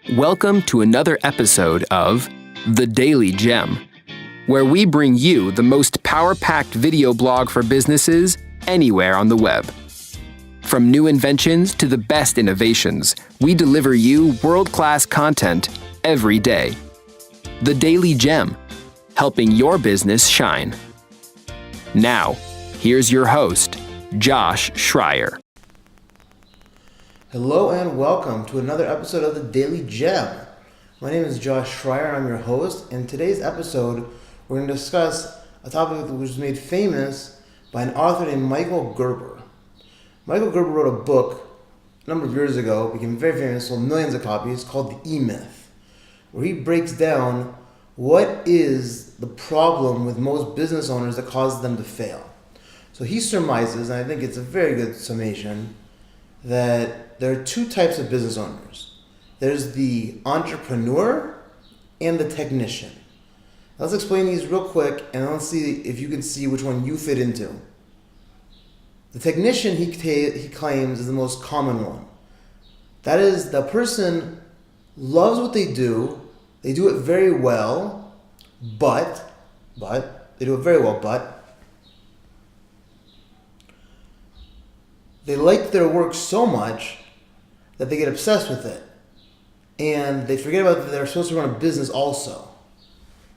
Welcome to another episode of The Daily Gem, where we bring you the most power-packed video blog for businesses anywhere on the web. From new inventions to the best innovations, we deliver you world-class content every day. The Daily Gem, helping your business shine. Now, here's your host, Josh Schreier. Hello and welcome to another episode of The Daily Gem. My name is Josh Schreier, I'm your host. In today's episode, we're going to discuss a topic that was made famous by an author named Michael Gerber. Michael Gerber wrote a book a number of years ago, became very famous, sold millions of copies, called The E-Myth, where he breaks down what is the problem with most business owners that causes them to fail. So he surmises, and I think it's a very good summation, that there are two types of business owners. There's the entrepreneur and the technician. Let's explain these real quick and let's see if you can see which one you fit into. The technician, he claims, is the most common one. That is, the person loves what they do it very well, but they like their work so much that they get obsessed with it. And they forget about that they're supposed to run a business also.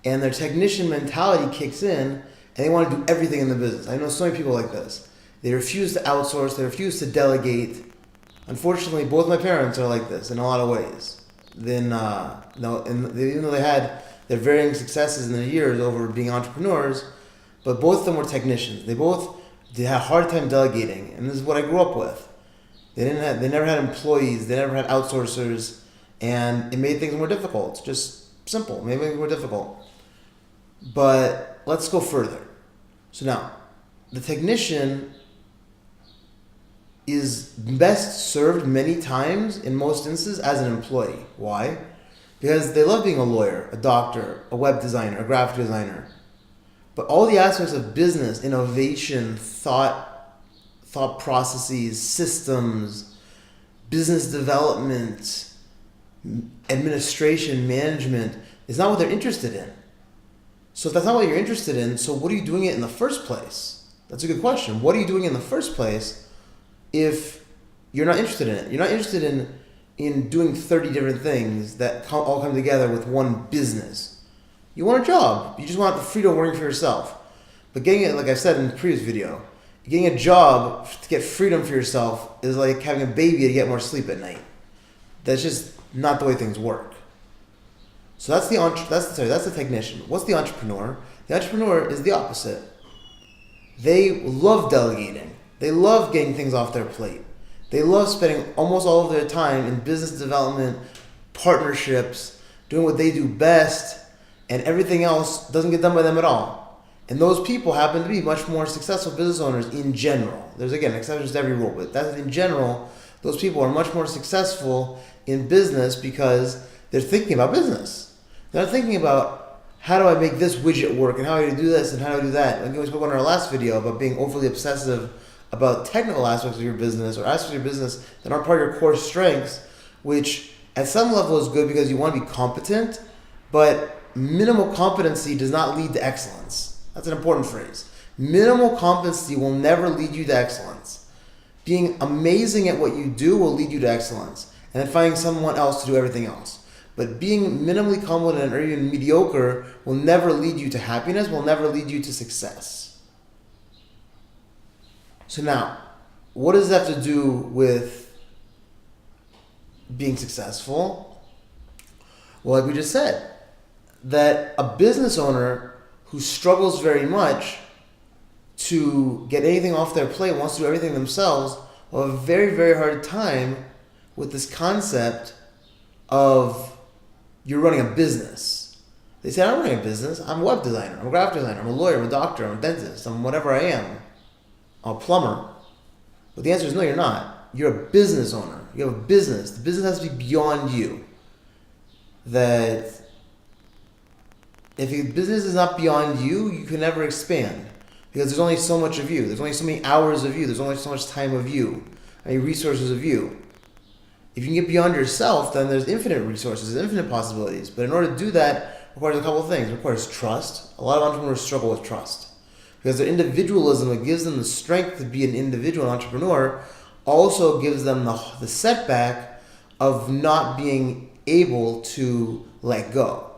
And their technician mentality kicks in and they want to do everything in the business. I know so many people like this. They refuse to outsource, they refuse to delegate. Unfortunately, both my parents are like this in a lot of ways. Even though they had their varying successes in their years over being entrepreneurs, but both of them were technicians. They had a hard time delegating, and this is what I grew up with. They never had employees, they never had outsourcers, and it made things more difficult. Just simple, made things more difficult. But let's go further. So now, the technician is best served many times, in most instances, as an employee. Why? Because they love being a lawyer, a doctor, a web designer, a graphic designer. But all the aspects of business, innovation, thought processes, systems, business development, administration, management, is not what they're interested in. So if that's not what you're interested in, so what are you doing it in the first place? That's a good question. What are you doing in the first place if you're not interested in it? You're not interested in doing 30 different things that all come together with one business. You want a job. You just want the freedom of working for yourself. But getting it, like I said in the previous video, getting a job to get freedom for yourself is like having a baby to get more sleep at night. That's just not the way things work. So that's the technician. What's the entrepreneur? The entrepreneur is the opposite. They love delegating. They love getting things off their plate. They love spending almost all of their time in business development, partnerships, doing what they do best, and everything else doesn't get done by them at all. And those people happen to be much more successful business owners in general. There's, again, exceptions to every rule, but that's in general, those people are much more successful in business because they're thinking about business. They're not thinking about, how do I make this widget work, and how do I do this, and how do I do that? Like we spoke on our last video about being overly obsessive about technical aspects of your business or aspects of your business that aren't part of your core strengths, which at some level is good because you want to be competent, but minimal competency does not lead to excellence. That's an important phrase. Minimal competency will never lead you to excellence. Being amazing at what you do will lead you to excellence, and then finding someone else to do everything else. But being minimally competent or even mediocre will never lead you to happiness, will never lead you to success. So now, what does that have to do with being successful? Well, like we just said, that a business owner who struggles very much to get anything off their plate, wants to do everything themselves, will have a very, very hard time with this concept of you're running a business. They say, I'm running a business. I'm a web designer. I'm a graphic designer. I'm a lawyer. I'm a doctor. I'm a dentist. I'm whatever I am. I'm a plumber. But the answer is no, you're not. You're a business owner. You have a business. The business has to be beyond you. That if your business is not beyond you, you can never expand. Because there's only so much of you. There's only so many hours of you. There's only so much time of you. Any resources of you. If you can get beyond yourself, then there's infinite resources, infinite possibilities. But in order to do that, it requires a couple of things. It requires trust. A lot of entrepreneurs struggle with trust because their individualism, that gives them the strength to be an individual entrepreneur, also gives them the setback of not being able to let go.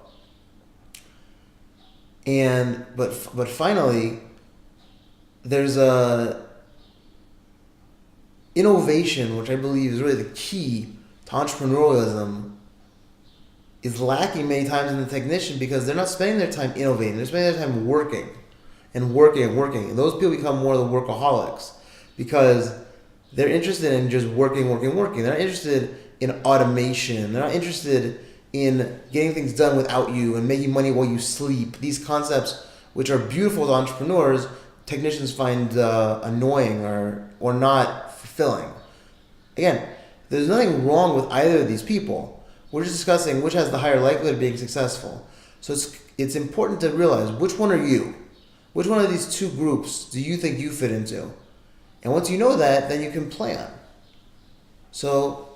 But finally, there's a innovation, which I believe is really the key to entrepreneurialism, is lacking many times in the technician because they're not spending their time innovating. They're spending their time working and working and working. And those people become more the workaholics because they're interested in just working. They're not interested in automation. They're not interested in getting things done without you and making money while you sleep. These concepts, which are beautiful to entrepreneurs, technicians find annoying or not fulfilling. Again, there's nothing wrong with either of these people. We're just discussing which has the higher likelihood of being successful. So it's important to realize, which one are you? Which one of these two groups do you think you fit into? And once you know that, then you can plan. So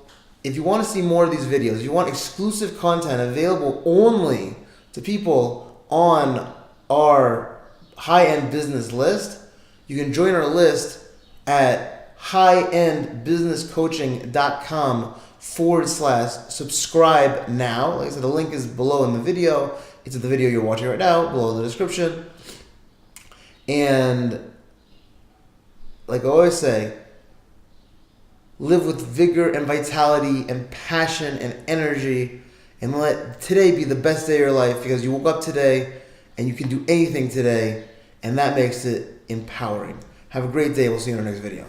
if you want to see more of these videos, you want exclusive content available only to people on our high-end business list, you can join our list at highendbusinesscoaching.com/subscribe now. Like I said, the link is below in the video. It's in the video you're watching right now, below in the description. And like I always say, live with vigor and vitality and passion and energy, and let today be the best day of your life because you woke up today and you can do anything today, and that makes it empowering. Have a great day. We'll see you in our next video.